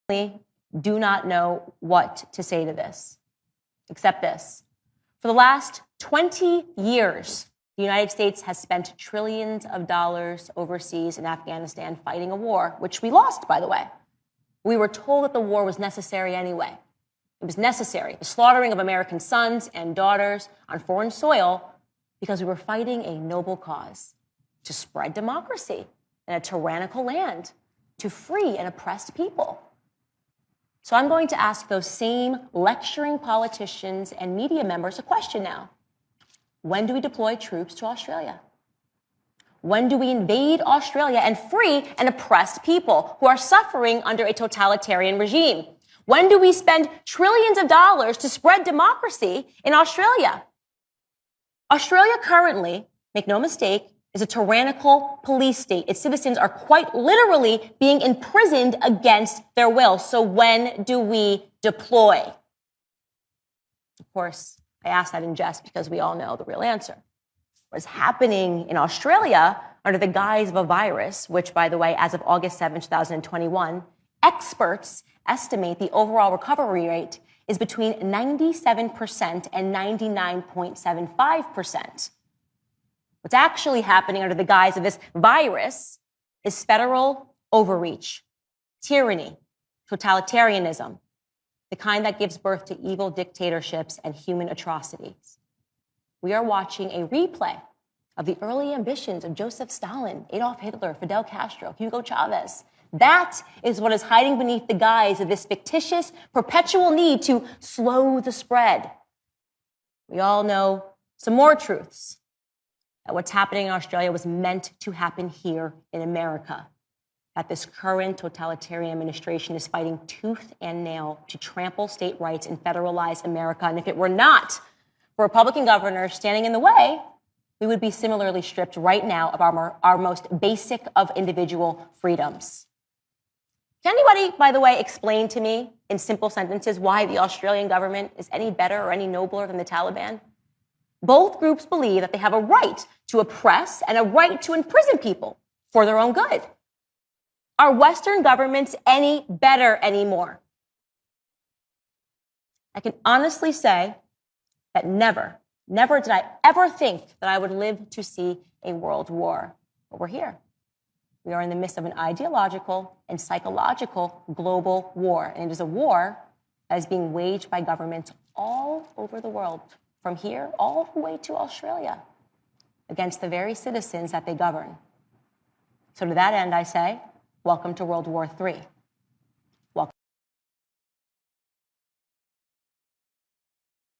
do not know what to say to this, except this. For the last 20 years, the United States has spent trillions of dollars overseas in Afghanistan fighting a war, which we lost, by the way. We were told that the war was necessary anyway. It was necessary, the slaughtering of American sons and daughters on foreign soil, because we were fighting a noble cause to spread democracy in a tyrannical land, to free an oppressed people. So I'm going to ask those same lecturing politicians and media members a question now. When do we deploy troops to Australia? When do we invade Australia and free an oppressed people who are suffering under a totalitarian regime? When do we spend trillions of dollars to spread democracy in Australia? Australia currently, make no mistake, is a tyrannical police state. Its citizens are quite literally being imprisoned against their will. So when do we deploy? Of course, I ask that in jest because we all know the real answer. What is happening in Australia under the guise of a virus, which, by the way, as of August 7, 2021, experts estimate the overall recovery rate is between 97% and 99.75%. What's actually happening under the guise of this virus is federal overreach, tyranny, totalitarianism, the kind that gives birth to evil dictatorships and human atrocities. We are watching a replay of the early ambitions of Joseph Stalin, Adolf Hitler, Fidel Castro, Hugo Chavez. That is what is hiding beneath the guise of this fictitious, perpetual need to slow the spread. We all know some more truths. That what's happening in Australia was meant to happen here in America. That this current totalitarian administration is fighting tooth and nail to trample state rights and federalize America. And if it were not for Republican governors standing in the way, we would be similarly stripped right now of our most basic of individual freedoms. Can anybody, by the way, explain to me in simple sentences why the Australian government is any better or any nobler than the Taliban? Both groups believe that they have a right to oppress and a right to imprison people for their own good. Are Western governments any better anymore? I can honestly say that never did I ever think that I would live to see a world war. But we're here. We are in the midst of an ideological and psychological global war. And it is a war that is being waged by governments all over the world, from here all the way to Australia, against the very citizens that they govern. So to that end, I say, welcome to World War III.